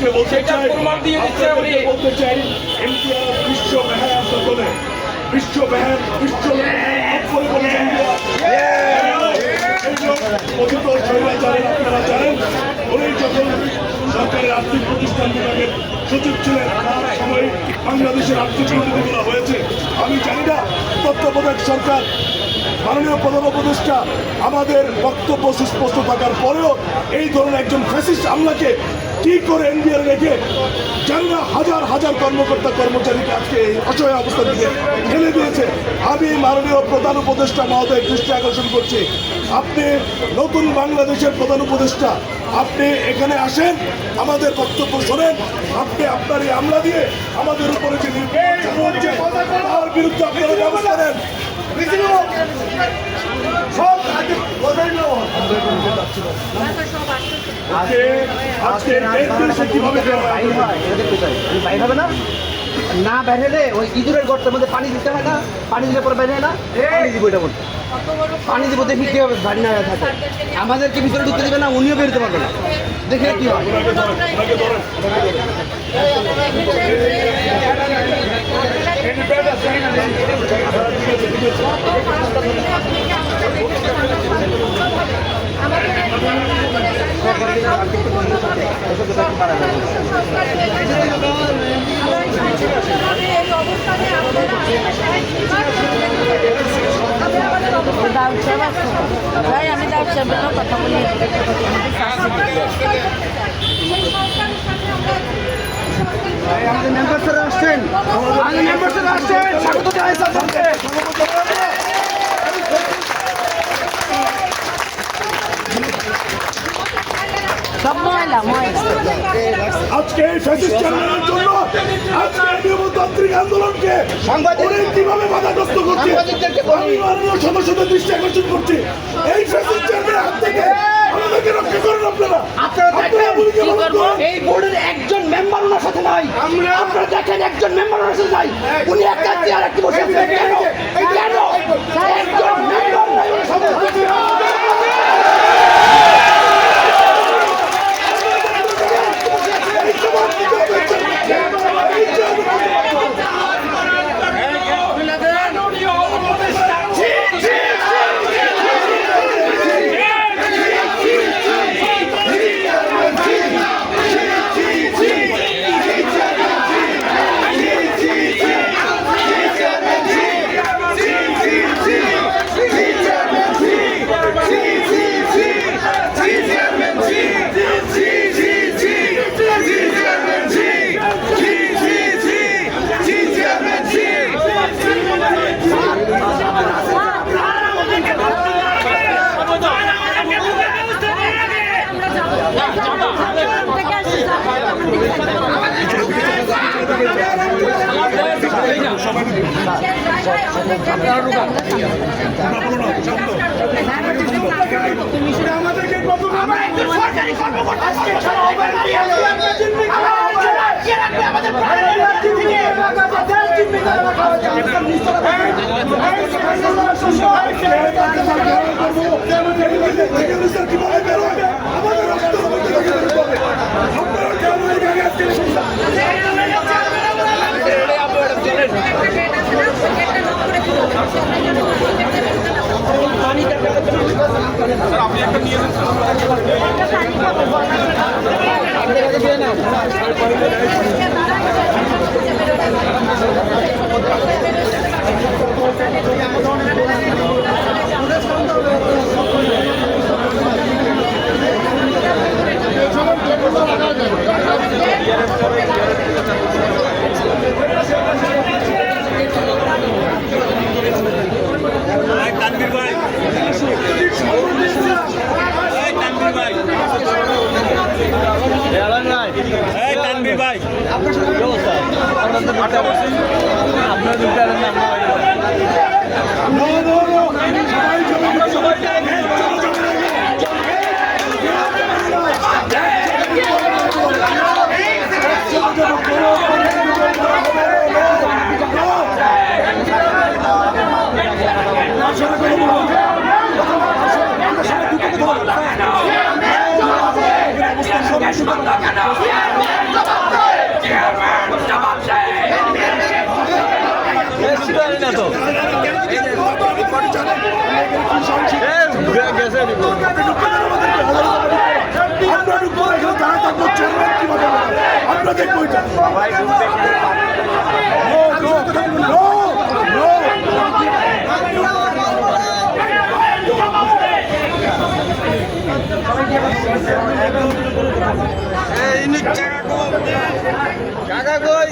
আপনাদেরকে বলতে চাই এনটিআর বিশ্ব ব্যাহার আন্দোলনে বিশ্ব ব্যাহার বিশ্ব কথিত স্বৈরাচারের আপনারা জানেন উনি যখন সরকারের আর্থিক প্রতিষ্ঠান বিভাগের সচিব ছিলেন তার সময় বাংলাদেশের আর্থিক দুর্নীতিগুলো হয়েছে। আমি জানি না তত্ত্বাবধায়ক সরকার মাননীয় প্রধান উপদেষ্টা আমাদের বক্তব্য সুস্পষ্ট থাকার পরেও এই ধরনের একজন ফ্যাসিস্ট আমলাকে কি করে এনবিআর রেখে জানি না হাজার হাজার কর্মকর্তা কর্মচারীকে আজকে এই অসহায় অবস্থা থেকে ঠেলে দিয়েছে। আমি মাননীয় প্রধান উপদেষ্টা মহোদয় দৃষ্টি আকর্ষণ করছি, আপনি নতুন বাংলাদেশের প্রধান উপদেষ্টা, আপনি এখানে আসেন, আমাদের বক্তব্য শোনেন, আপনি আপনার এই আমলা দিয়ে আমাদের উপরে যে তার বিরুদ্ধে আপনারা ব্যবস্থা নেন। না বের হলে ওই ইঁদুরের গর্তের মধ্যে পানি দিতে হয় না, পানি দিলে পরে বের হয় না, পানি দিব এটা বলতে পানি দিব, দেখি কি হবে। বাড়ি না থাকে আমাদেরকে ভিতরে ঢুকতে দেবে না, উনিও বেরোতে পারবে না, দেখে কি হয়। আমি কথা বলি আমাদের মেম্বার স্যার আসছেন, আমাদের মেম্বার স্যার আসছেন, স্বাগত জানাই স্যারকে। সব ময়লা আজকে এই ফ্যাসিস্ট চেয়ারম্যানের জন্য আজকে নিয়মতান্ত্রিক আন্দোলনকে সাংবাদিক কিভাবে বাধাগ্রস্ত করছে আমি মাননীয় সদস্যদের দৃষ্টি আকর্ষণ করছি। এই ফ্যাসিস্ট চেয়ারম্যানের হাত থেকে আমাদেরকে রক্ষা করুন আপনারা। এই বোর্ডের একজন মেম্বার ওনার সাথে নাই, আপনারা দেখেন একজন মেম্বার ওনার সাথে নাই, উনি একটা চেয়ার একটি বসে আছেন। কেন কেন একজন মেম্বার নাই ওনার সাথে? আমাদেরকে সরকারি কর্মকর্তা আপনি একটা নিয়ে তানভীর ভাই তানভীর ভাই আপনার দুটো আমরা ঢুকবো এখানে দাঁড়া থাকবো চেয়ারম্যান কিভাবে আমরা দেখবো এটা No, no, জায়গা কই